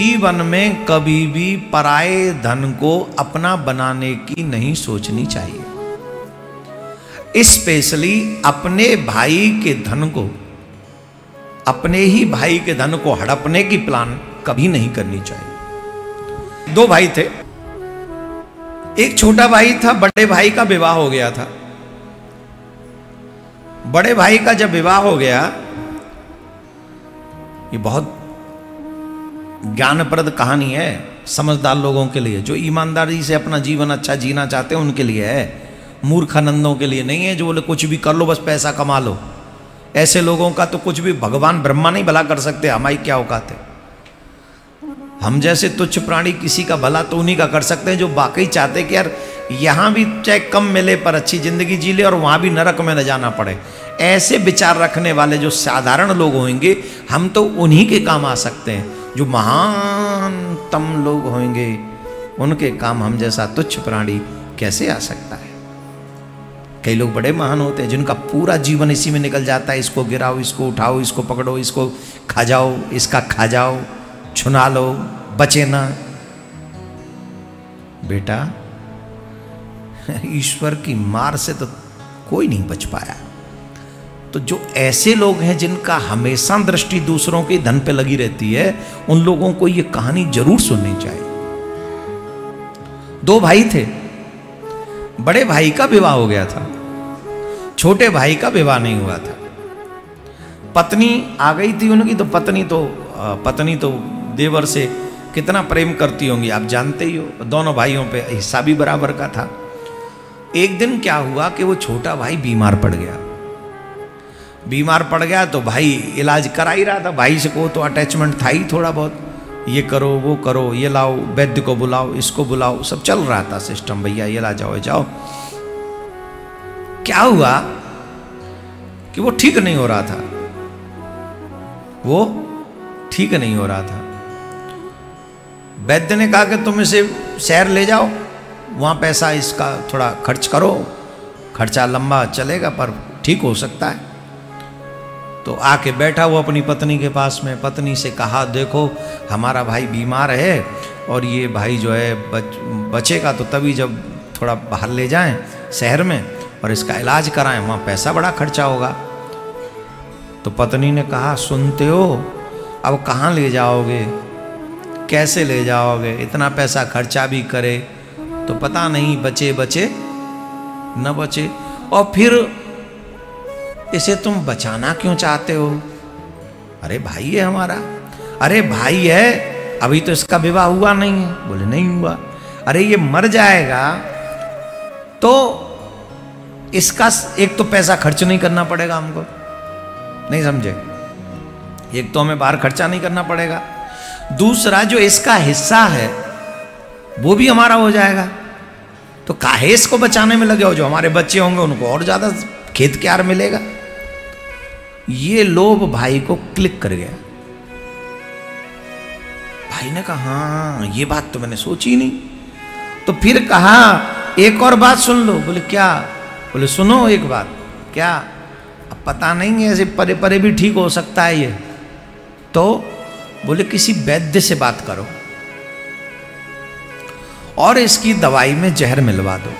जीवन में कभी भी पराये धन को अपना बनाने की नहीं सोचनी चाहिए। स्पेशली अपने भाई के धन को, अपने ही भाई के धन को हड़पने की प्लान कभी नहीं करनी चाहिए। दो भाई थे, एक छोटा भाई था, बड़े भाई का विवाह हो गया था। बड़े भाई का जब विवाह हो गया, ये बहुत ज्ञानप्रद कहानी है समझदार लोगों के लिए, जो ईमानदारी से अपना जीवन अच्छा जीना चाहते हैं उनके लिए है, मूर्खानंदों के लिए नहीं है जो बोले कुछ भी कर लो बस पैसा कमा लो। ऐसे लोगों का तो कुछ भी भगवान ब्रह्मा नहीं भला कर सकते, हमारी क्या औकात है। हम जैसे तुच्छ प्राणी किसी का भला तो उन्हीं का कर सकते हैं जो वाकई चाहते कि यार यहाँ भी चाहे कम मिले पर अच्छी जिंदगी जी ले और वहाँ भी नरक में न जाना पड़े। ऐसे विचार रखने वाले जो साधारण लोग होंगे हम तो उन्हीं के काम आ सकते हैं। जो महानतम लोग होंगे उनके काम हम जैसा तुच्छ प्राणी कैसे आ सकता है। कई लोग बड़े महान होते हैं जिनका पूरा जीवन इसी में निकल जाता है, इसको गिराओ, इसको उठाओ, इसको पकड़ो, इसको खा जाओ, इसका खा जाओ, छुना लो, बचे ना। बेटा ईश्वर की मार से तो कोई नहीं बच पाया। तो जो ऐसे लोग हैं जिनका हमेशा दृष्टि दूसरों के धन पे लगी रहती है, उन लोगों को ये कहानी जरूर सुननी चाहिए। दो भाई थे, बड़े भाई का विवाह हो गया था, छोटे भाई का विवाह नहीं हुआ था। पत्नी आ गई थी उनकी, तो पत्नी तो देवर से कितना प्रेम करती होंगी आप जानते ही हो। दोनों भाइयों पे हिस्सा भी बराबर का था। एक दिन क्या हुआ कि वो छोटा भाई बीमार पड़ गया। बीमार पड़ गया तो भाई इलाज करा ही रहा था। भाई से को तो अटैचमेंट था ही थोड़ा बहुत, ये करो वो करो, ये लाओ, वैद्य को बुलाओ, इसको बुलाओ, सब चल रहा था सिस्टम। भैया ये ला जाओ, जाओ। क्या हुआ कि वो ठीक नहीं हो रहा था, वो ठीक नहीं हो रहा था। वैद्य ने कहा कि तुम इसे शहर ले जाओ, वहाँ पैसा इसका थोड़ा खर्च करो, खर्चा लंबा चलेगा पर ठीक हो सकता है। तो आके बैठा वो अपनी पत्नी के पास में, पत्नी से कहा देखो हमारा भाई बीमार है और ये भाई जो है बचेगा तो तभी जब थोड़ा बाहर ले जाएं शहर में और इसका इलाज कराएं, वहाँ पैसा बड़ा खर्चा होगा। तो पत्नी ने कहा सुनते हो, अब कहाँ ले जाओगे, कैसे ले जाओगे, इतना पैसा खर्चा भी करे तो पता नहीं बचे न बचे, और फिर इसे तुम बचाना क्यों चाहते हो। अरे भाई है हमारा। अरे भाई है, अभी तो इसका विवाह हुआ नहीं है। बोले नहीं हुआ। अरे ये मर जाएगा तो इसका एक तो पैसा खर्च नहीं करना पड़ेगा हमको, नहीं समझे, एक तो हमें बाहर खर्चा नहीं करना पड़ेगा, दूसरा जो इसका हिस्सा है वो भी हमारा हो जाएगा। तो काहे इसको बचाने में लगे हो, जो हमारे बच्चे होंगे उनको और ज्यादा खेत क्यार मिलेगा। ये लोभ भाई को क्लिक कर गया। भाई ने कहा हाँ ये बात तो मैंने सोची नहीं। तो फिर कहा एक और बात सुन लो। बोले क्या। बोले सुनो एक बात। क्या। अब पता नहीं है, ऐसे परे परे भी ठीक हो सकता है ये। तो बोले किसी वैद्य से बात करो और इसकी दवाई में जहर मिलवा दो,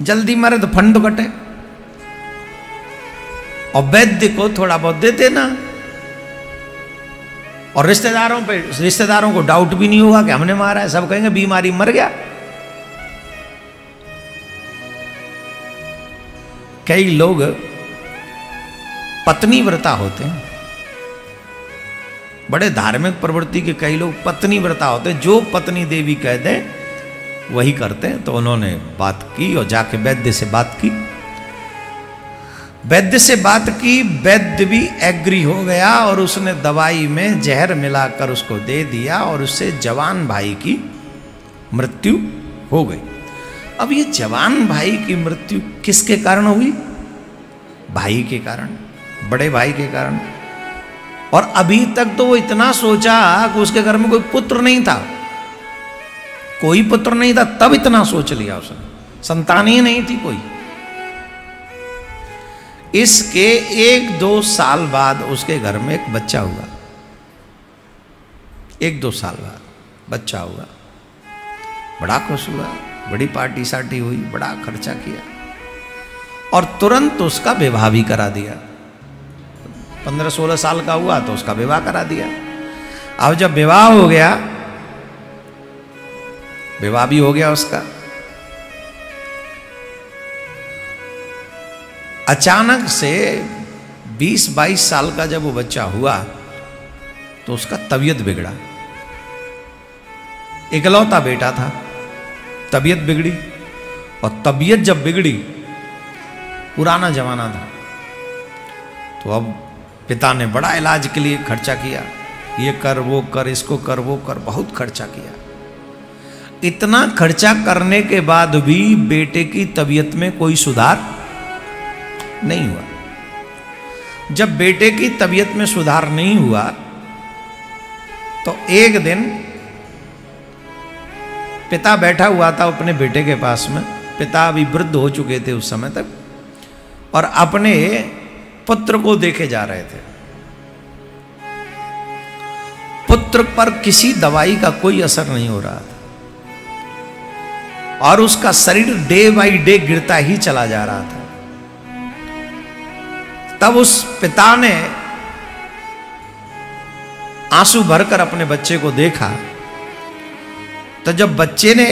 जल्दी मरे तो फंड कटे, और वैद्य को थोड़ा बहुत दे देना, और रिश्तेदारों को डाउट भी नहीं होगा कि हमने मारा है, सब कहेंगे बीमारी मर गया। कई लोग पत्नी व्रता होते हैं, बड़े धार्मिक प्रवृत्ति के कई लोग पत्नी व्रता होते हैं, जो पत्नी देवी कह दे वही करते हैं। तो उन्होंने बात की और जाके वैद्य से बात की। वैद्य से बात की, वैद्य भी एग्री हो गया और उसने दवाई में जहर मिलाकर उसको दे दिया और उससे जवान भाई की मृत्यु हो गई। अब ये जवान भाई की मृत्यु किसके कारण हुई। भाई के कारण, बड़े भाई के कारण। और अभी तक तो वो इतना सोचा कि उसके घर में कोई पुत्र नहीं था, कोई पुत्र नहीं था, तब इतना सोच लिया उसने, संतान ही नहीं थी कोई। इसके 1-2 साल बाद उसके घर में एक बच्चा हुआ। 1-2 साल बाद बच्चा हुआ, बड़ा खुश हुआ, बड़ी पार्टी सार्टी हुई, बड़ा खर्चा किया और तुरंत उसका विवाह भी करा दिया। 15-16 साल का हुआ तो उसका विवाह करा दिया। अब जब विवाह हो गया, विवाह भी हो गया उसका, अचानक से 20-22 साल का जब वो बच्चा हुआ तो उसका तबीयत बिगड़ा। इकलौता बेटा था, तबीयत बिगड़ी। और तबीयत जब बिगड़ी, पुराना जमाना था, तो अब पिता ने बड़ा इलाज के लिए खर्चा किया, ये कर वो कर, इसको कर वो कर, बहुत खर्चा किया। इतना खर्चा करने के बाद भी बेटे की तबीयत में कोई सुधार नहीं हुआ। जब बेटे की तबीयत में सुधार नहीं हुआ तो एक दिन पिता बैठा हुआ था अपने बेटे के पास में। पिता अभी वृद्ध हो चुके थे उस समय तक, और अपने पुत्र को देखे जा रहे थे। पुत्र पर किसी दवाई का कोई असर नहीं हो रहा था और उसका शरीर डे बाय डे गिरता ही चला जा रहा था। तब उस पिता ने आंसू भरकर अपने बच्चे को देखा। तो जब बच्चे ने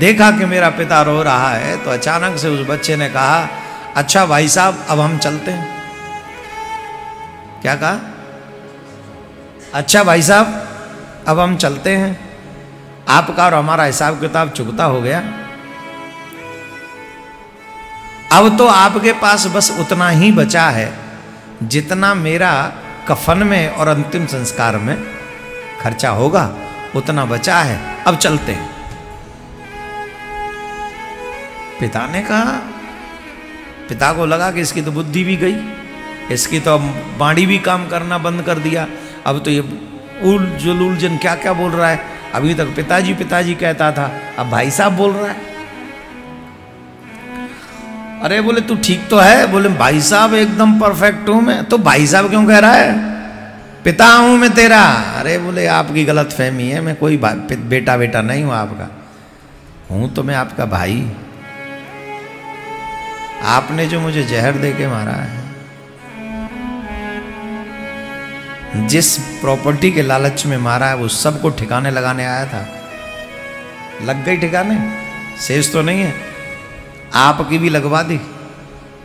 देखा कि मेरा पिता रो रहा है, तो अचानक से उस बच्चे ने कहा, अच्छा भाई साहब अब हम चलते हैं। क्या कहा? अच्छा भाई साहब अब हम चलते हैं, आपका और हमारा हिसाब किताब चुकता हो गया। अब तो आपके पास बस उतना ही बचा है जितना मेरा कफन में और अंतिम संस्कार में खर्चा होगा, उतना बचा है, अब चलते हैं। पिता ने कहा, पिता को लगा कि इसकी तो बुद्धि भी गई, इसकी तो बाड़ी भी काम करना बंद कर दिया, अब तो ये उलझन क्या क्या बोल रहा है। अभी तक पिताजी पिताजी कहता था, अब भाई साहब बोल रहा है। अरे बोले तू ठीक तो है? बोले भाई साहब एकदम परफेक्ट हूं मैं। तो भाई साहब क्यों कह रहा है? पिता हूं मैं तेरा। अरे बोले आपकी गलत फहमी है, मैं कोई बेटा बेटा नहीं हूं आपका, हूं तो मैं आपका भाई। आपने जो मुझे जहर दे के मारा है, जिस प्रॉपर्टी के लालच में मारा है, वो सबको ठिकाने लगाने आया था। लग गई ठिकाने, शेष तो नहीं है। आपकी भी लगवा दी,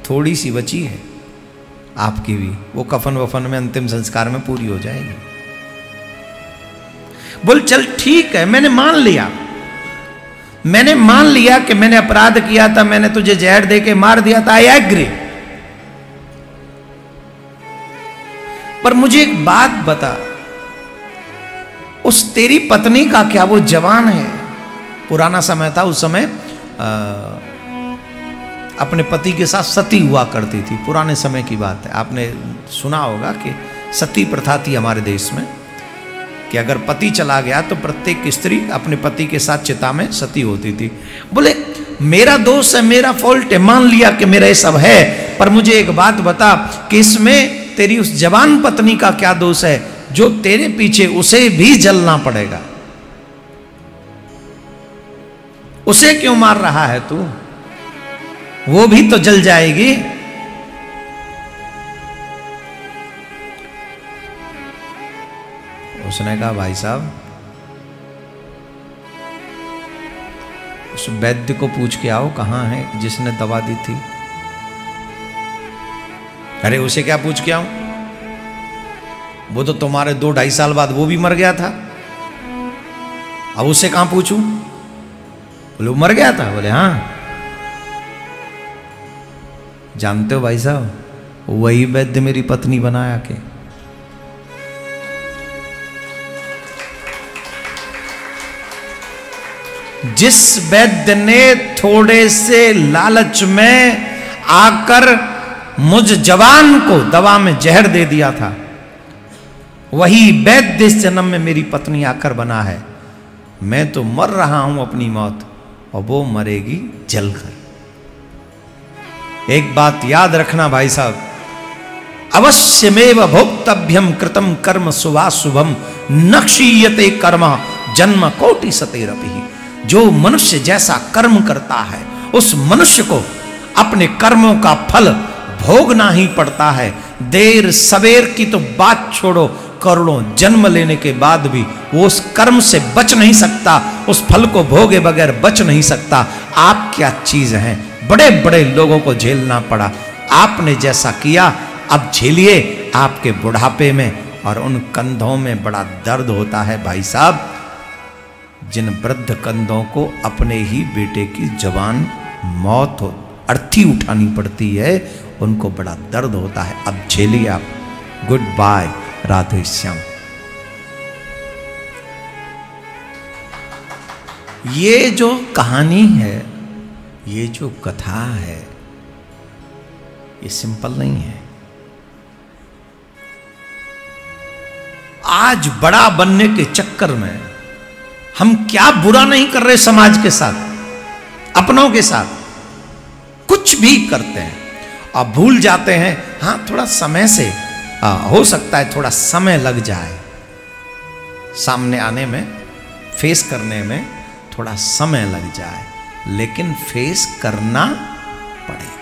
थोड़ी सी बची है आपकी भी, वो कफन वफन में अंतिम संस्कार में पूरी हो जाएगी। बोल चल ठीक है, मैंने मान लिया, मैंने मान लिया कि मैंने अपराध किया था, मैंने तुझे जहर दे के मार दिया था, आई एग्री। पर मुझे एक बात बता, उस तेरी पत्नी का क्या वो जवान है? पुराना समय था, उस समय अपने पति के साथ सती हुआ करती थी। पुराने समय की बात है, आपने सुना होगा कि सती प्रथा थी हमारे देश में, कि अगर पति चला गया तो प्रत्येक स्त्री अपने पति के साथ चिता में सती होती थी। बोले मेरा दोष है, मेरा फॉल्ट है, मान लिया कि मेरा ये सब है, पर मुझे एक बात बता कि इसमें तेरी उस जवान पत्नी का क्या दोष है जो तेरे पीछे उसे भी जलना पड़ेगा? उसे क्यों मार रहा है तू? वो भी तो जल जाएगी। उसने कहा भाई साहब, उस वैद्य को पूछ के आओ कहां है जिसने दवा दी थी। अरे उसे क्या पूछ के आऊं? वो तो तुम्हारे 2-2.5 साल बाद वो भी मर गया था, अब उससे कहां पूछूं? बोले वो मर गया था? बोले हाँ। जानते हो भाई साहब, वही वैद्य मेरी पत्नी बनाया के। जिस वैद्य ने थोड़े से लालच में आकर मुझ जवान को दवा में जहर दे दिया था, वही वैद्य इस जन्म में मेरी पत्नी आकर बना है। मैं तो मर रहा हूं अपनी मौत, और वो मरेगी जलकर। एक बात याद रखना भाई साहब, अवश्यमेव भोक्तव्यम कृतम कर्म शुभाशुभम नक्षीयते कर्म जन्म कोटि सतेरपि। जो मनुष्य जैसा कर्म करता है उस मनुष्य को अपने कर्मों का फल भोगना ही पड़ता है। देर सवेर की तो बात छोड़ो, करोड़ों जन्म लेने के बाद भी वो उस कर्म से बच नहीं सकता, उस फल को भोगे बगैर बच नहीं सकता। आप क्या चीज हैं? बड़े बड़े लोगों को झेलना पड़ा, आपने जैसा किया अब झेलिए आपके बुढ़ापे में। और उन कंधों में बड़ा दर्द होता है भाई साहब, जिन वृद्ध कंधों को अपने ही बेटे की जवान मौत हो अर्थी उठानी पड़ती है, उनको बड़ा दर्द होता है। अब झेलिए आप। Goodbye, Radhe Shyam. ये जो कहानी है, ये जो कथा है, ये सिंपल नहीं है। आज बड़ा बनने के चक्कर में हम क्या बुरा नहीं कर रहे समाज के साथ, अपनों के साथ, कुछ भी करते हैं और भूल जाते हैं। हाँ, थोड़ा समय से हो सकता है, थोड़ा समय लग जाए सामने आने में, फेस करने में थोड़ा समय लग जाए, लेकिन फेस करना पड़ेगा।